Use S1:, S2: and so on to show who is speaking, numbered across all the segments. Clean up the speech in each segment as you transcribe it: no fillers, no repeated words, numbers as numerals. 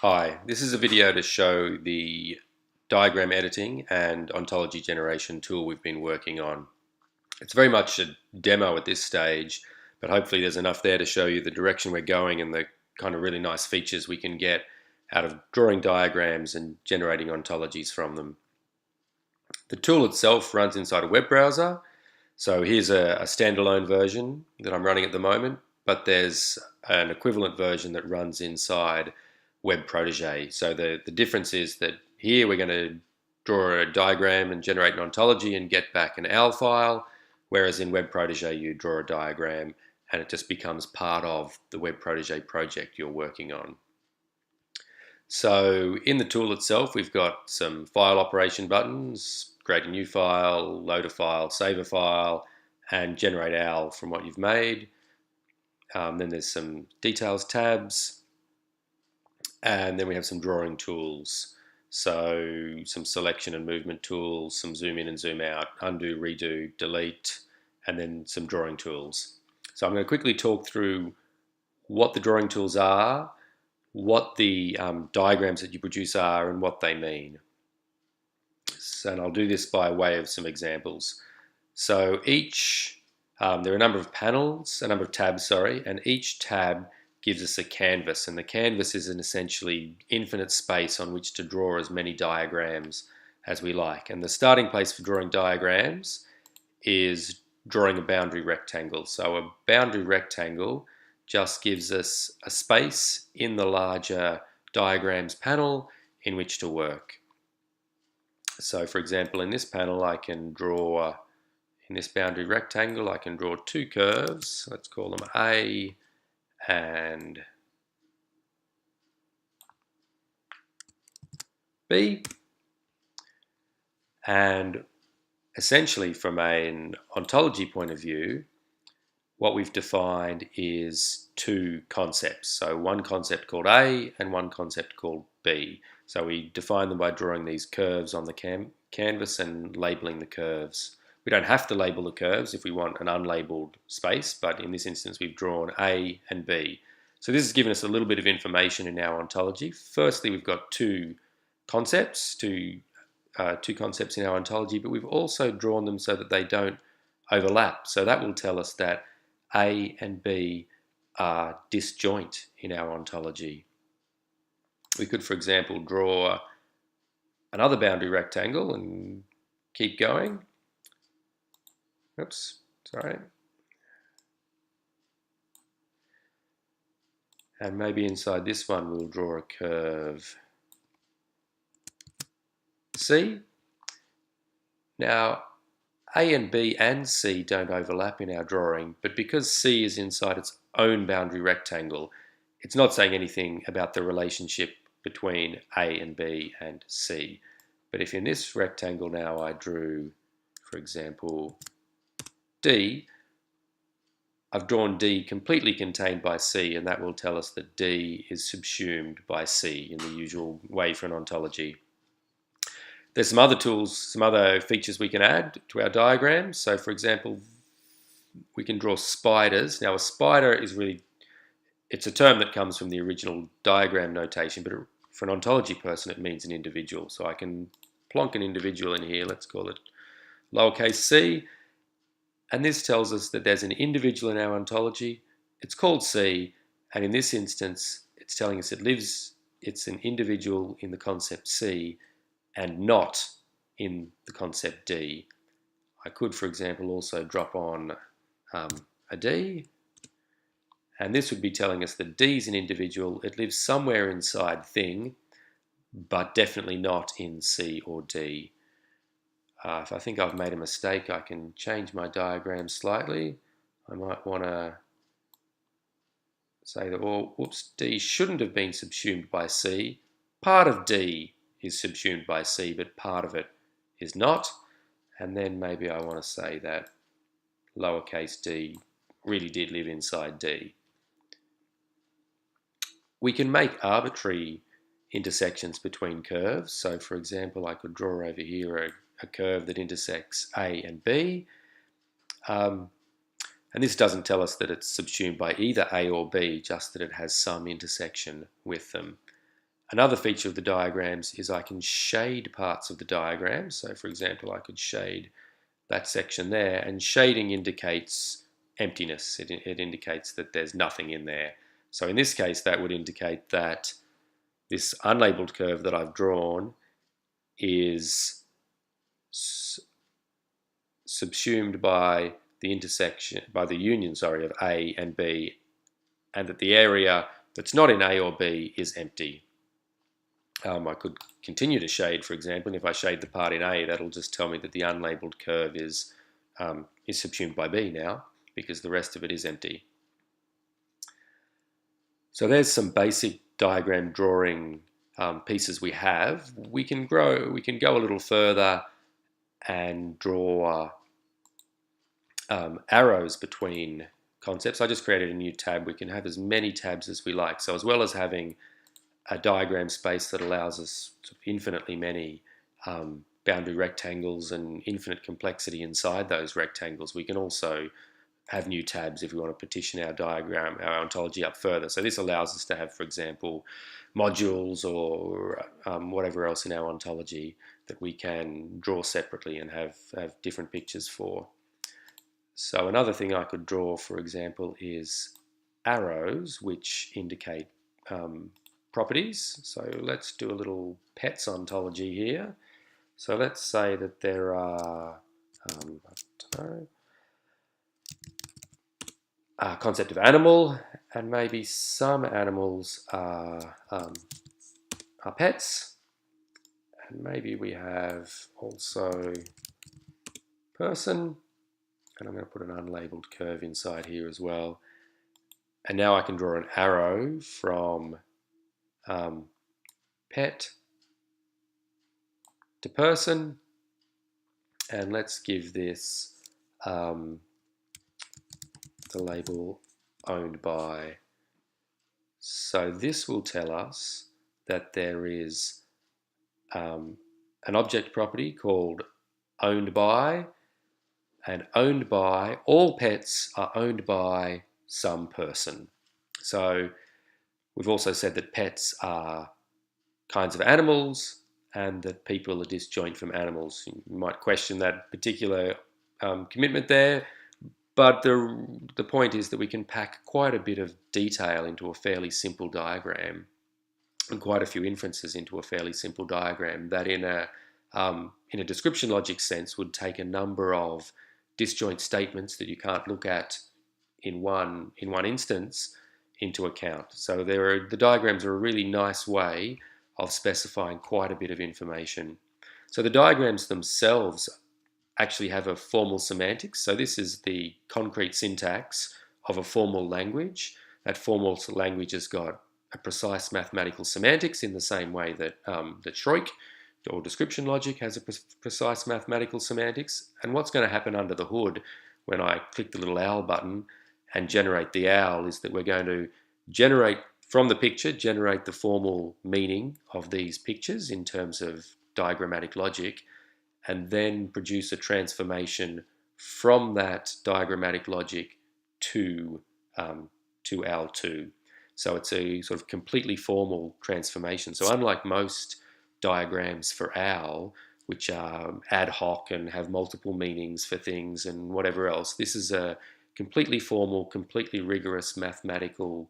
S1: Hi, this is a video to show the diagram editing and ontology generation tool we've been working on. It's very much a demo at this stage, but hopefully there's enough there to show you the direction we're going and the kind of really nice features we can get out of drawing diagrams and generating ontologies from them. The tool itself runs inside a web browser. So here's a standalone version that I'm running at the moment, but there's an equivalent version that runs inside Web Protege. So the difference is that here we're going to draw a diagram and generate an ontology and get back an OWL file, whereas in Web Protege you draw a diagram and it just becomes part of the Web Protege project you're working on. So in the tool itself we've got some file operation buttons, create a new file, load a file, save a file, and generate OWL from what you've made. Then there's some details tabs, and then we have some drawing tools. So some selection and movement tools, some zoom in and zoom out, undo, redo, delete, and then some drawing tools. So I'm going to quickly talk through what the drawing tools are, what the diagrams that you produce are, and what they mean. And I'll do this by way of some examples. So there are a number of panels, a number of tabs, sorry, and each tab gives us a canvas, and the canvas is an essentially infinite space on which to draw as many diagrams as we like. And the starting place for drawing diagrams is drawing a boundary rectangle. So a boundary rectangle just gives us a space in the larger diagrams panel in which to work. So for example, in this panel I can draw, in this boundary rectangle I can draw two curves. Let's call them A and B, and essentially from an ontology point of view what we've defined is two concepts. So one concept called A and one concept called B. So we define them by drawing these curves on the canvas and labeling the curves. We don't have to label the curves if we want an unlabeled space, but in this instance we've drawn A and B. So this has given us a little bit of information in our ontology. Firstly, we've got two concepts in our ontology, but we've also drawn them so that they don't overlap. So that will tell us that A and B are disjoint in our ontology. We could, for example, draw another boundary rectangle and keep going. Oops, sorry. And maybe inside this one we'll draw a curve C. Now, A and B and C don't overlap in our drawing, but because C is inside its own boundary rectangle, it's not saying anything about the relationship between A and B and C. But if in this rectangle now I drew, for example, D, I've drawn D completely contained by C, and that will tell us that D is subsumed by C in the usual way for an ontology. There's some other tools, some other features we can add to our diagrams. So for example, we can draw spiders. Now a spider is really, it's a term that comes from the original diagram notation, but for an ontology person it means an individual. So I can plonk an individual in here, let's call it lowercase c, and this tells us that there's an individual in our ontology. It's called C, and in this instance it's telling us it's an individual in the concept C and not in the concept D. I could, for example, also drop on a D, and this would be telling us that D is an individual. It lives somewhere inside thing, but definitely not in C or D. If I think I've made a mistake, I can change my diagram slightly. I might want to say that, well, whoops, D shouldn't have been subsumed by C. Part of D is subsumed by C, but part of it is not. And then maybe I want to say that lowercase d really did live inside D. We can make arbitrary intersections between curves. So for example, I could draw over here a curve that intersects A and B. And this doesn't tell us that it's subsumed by either A or B, just that it has some intersection with them. Another feature of the diagrams is I can shade parts of the diagram. So for example, I could shade that section there, and shading indicates emptiness. It indicates that there's nothing in there. So in this case, that would indicate that this unlabeled curve that I've drawn is subsumed by the intersection, by the union, sorry, of A and B, and that the area that's not in A or B is empty. I could continue to shade, for example, and if I shade the part in A, that'll just tell me that the unlabeled curve is subsumed by B now, because the rest of it is empty. So there's some basic diagram drawing pieces we have. We can go a little further and draw arrows between concepts. I just created a new tab. We can have as many tabs as we like. So as well as having a diagram space that allows us infinitely many boundary rectangles and infinite complexity inside those rectangles, we can also have new tabs if we want to partition our diagram, our ontology up further. So this allows us to have, for example, modules or whatever else in our ontology that we can draw separately and have different pictures for. So another thing I could draw, for example, is arrows which indicate properties. So let's do a little pets ontology here. So let's say that there are, I don't know, a concept of animal, and maybe some animals are pets, and maybe we have also person, and I'm going to put an unlabeled curve inside here as well. And now I can draw an arrow from pet to person, and let's give this the label owned by. So this will tell us that there is an object property called owned by, and owned by, all pets are owned by some person. So we've also said that pets are kinds of animals and that people are disjoint from animals. You might question that particular commitment there, but the point is that we can pack quite a bit of detail into a fairly simple diagram, and quite a few inferences into a fairly simple diagram that in a description logic sense would take a number of disjoint statements that you can't look at in one instance into account. So the diagrams are a really nice way of specifying quite a bit of information. So the diagrams themselves actually have a formal semantics. So this is the concrete syntax of a formal language. That formal language has got a precise mathematical semantics in the same way that that Schroik or description logic has a precise mathematical semantics. And what's going to happen under the hood when I click the little owl button and generate the owl is that we're going to generate from the picture, generate the formal meaning of these pictures in terms of diagrammatic logic, and then produce a transformation from that diagrammatic logic to owl2. So it's a sort of completely formal transformation. So unlike most diagrams for owl, which are ad hoc and have multiple meanings for things and whatever else, this is a completely formal, completely rigorous mathematical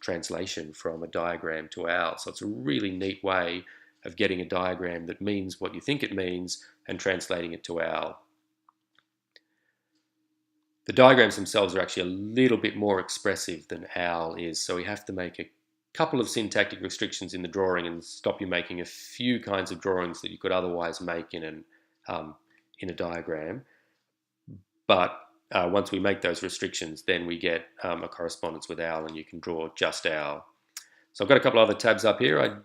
S1: translation from a diagram to owl. So it's a really neat way of getting a diagram that means what you think it means and translating it to owl. The diagrams themselves are actually a little bit more expressive than owl is, so we have to make a couple of syntactic restrictions in the drawing and stop you making a few kinds of drawings that you could otherwise make in a diagram. But once we make those restrictions, then we get a correspondence with owl, and you can draw just owl. So I've got a couple other tabs up here. I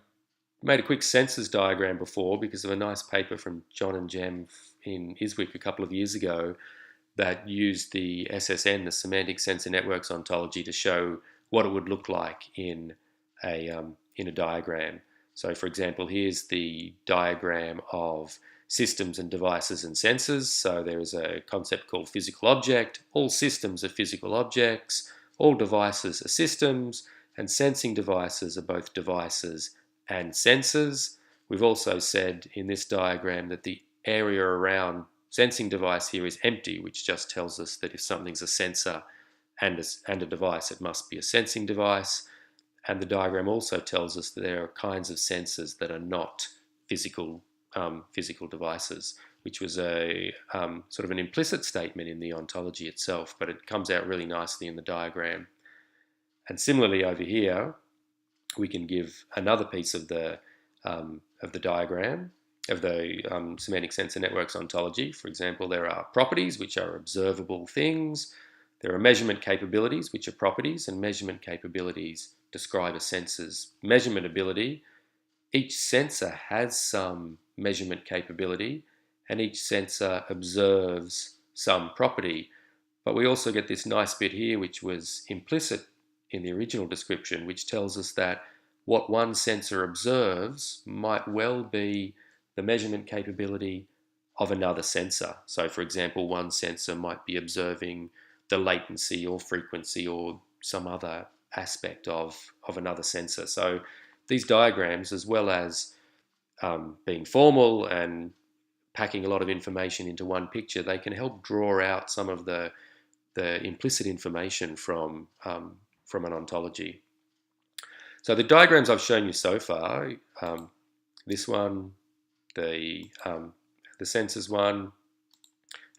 S1: made a quick census diagram before because of a nice paper from John and Jem in ISWIC a couple of years ago that used the SSN, the Semantic Sensor Networks ontology, to show what it would look like in a diagram. So for example, here's the diagram of systems and devices and sensors. So there is a concept called physical object. All systems are physical objects. All devices are systems, and sensing devices are both devices and sensors. We've also said in this diagram that the area around sensing device here is empty, which just tells us that if something's a sensor and a device, it must be a sensing device. And the diagram also tells us that there are kinds of sensors that are not physical devices, which was a sort of an implicit statement in the ontology itself, but it comes out really nicely in the diagram. And similarly over here, we can give another piece of the diagram of the semantic sensor networks ontology. For example, there are properties, which are observable things. There are measurement capabilities, which are properties, and measurement capabilities describe a sensor's measurement ability. Each sensor has some measurement capability, and each sensor observes some property. But we also get this nice bit here, which was implicit in the original description, which tells us that what one sensor observes might well be the measurement capability of another sensor. So, for example, one sensor might be observing the latency or frequency or some other aspect of another sensor. So these diagrams, as well as being formal and packing a lot of information into one picture, they can help draw out some of the implicit information from an ontology. So the diagrams I've shown you so far, this one, the sensors one,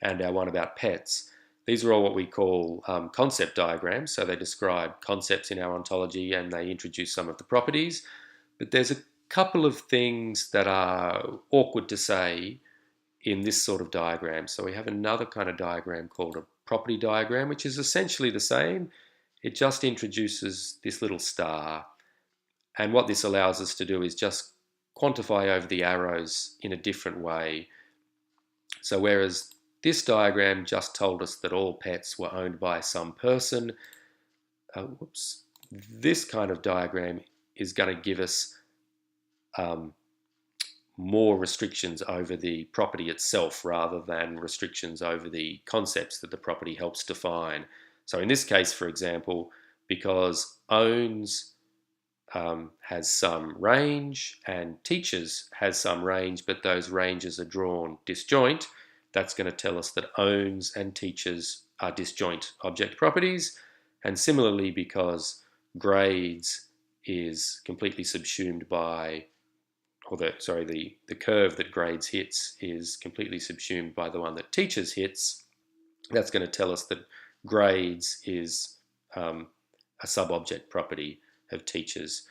S1: and our one about pets, these are all what we call concept diagrams. So they describe concepts in our ontology and they introduce some of the properties. But there's a couple of things that are awkward to say in this sort of diagram. So we have another kind of diagram called a property diagram, which is essentially the same. It just introduces this little star. And what this allows us to do is just quantify over the arrows in a different way. So whereas this diagram just told us that all pets were owned by some person, this kind of diagram is going to give us more restrictions over the property itself rather than restrictions over the concepts that the property helps define. So in this case, for example, because owns has some range and teaches has some range, but those ranges are drawn disjoint, that's going to tell us that owns and teaches are disjoint object properties. And similarly, because grades is completely subsumed by, or the curve that grades hits is completely subsumed by the one that teaches hits, that's going to tell us that grades is a sub-object property of teachers.